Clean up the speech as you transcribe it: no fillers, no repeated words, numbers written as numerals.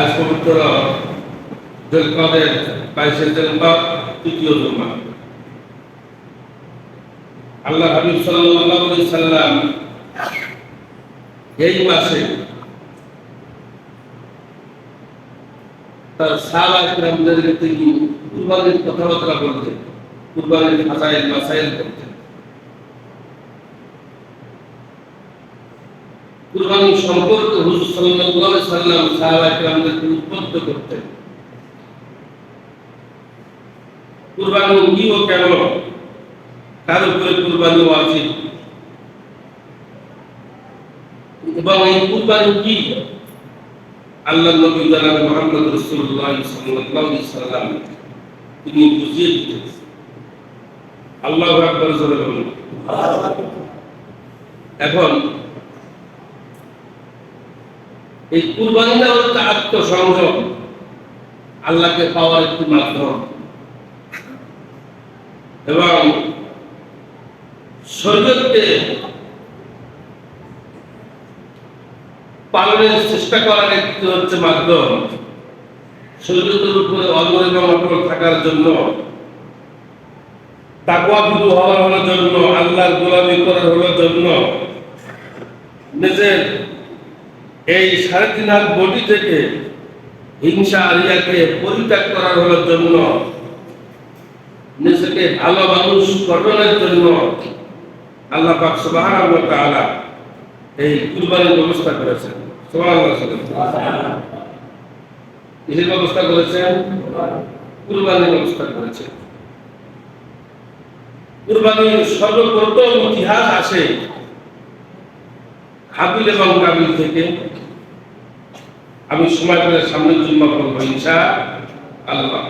আজ পবিত্র জিলকদের 22 জিলকদ তৃতীয় জুমা। আল্লাহ হাবিব সাল্লাল্লাহু আলাইহি সাল্লাম এই মাসে তার সাহাবায়ে কিরামদেরকে তিনি কুরবানির কথাবার্তা বলতেন, কুরবানির মাসাইল করতেন। কুরবানি সম্পর্কে হুজুর সাল্লাল্লাহু আলাইহি সাল্লাম সাহাবায়ে কিরামদেরকে উদ্বুদ্ধ করতেন। কুরবানি কি ও কেন, কার উপরে কুরবানি ওয়াজিব, এবং এই কুরবানি কি আল্লাহর নবী জনাব মুহাম্মদ রাসূলুল্লাহ সাল্লাল্লাহু আলাইহি সাল্লাম তিনি বুঝিয়ে দিতেন। আল্লাহু আকবার জোরে বলুন। এখন এই কুরবানিটা হচ্ছে আত্মসংযম, আল্লাহকে পাওয়ার একটি মাধ্যম, এবং শরীয়তকে পালনের চেষ্টা করার একটি হচ্ছে মাধ্যম। শরীয়তের উপরে অনড় এবং অটল থাকার জন্য, তাকওয়াভীরু হওয়ার জন্য, আল্লাহর গোলামি করার জন্য, নিজের এই 3.5 হাত বডি থেকে হিংসা রিয়াকে পরিত্যাগ করার জন্য, নিজেকে ভালো মানুষ গঠনের জন্য আল্লাহ পাক সুবহানাহু ওয়া তাআলা এই কুরবানির ব্যবস্থা করেছেন। সুবহানাল্লাহ। কিসের ব্যবস্থা করেছেন? কুরবানির ব্যবস্থা করেছেন। কুরবানির সর্বপ্রথম ইতিহাস আসে হাবিল এবং কাবিল থেকে। আমি সময় পেলে সামনের জুম্মা করবো ইনশাআল্লাহ।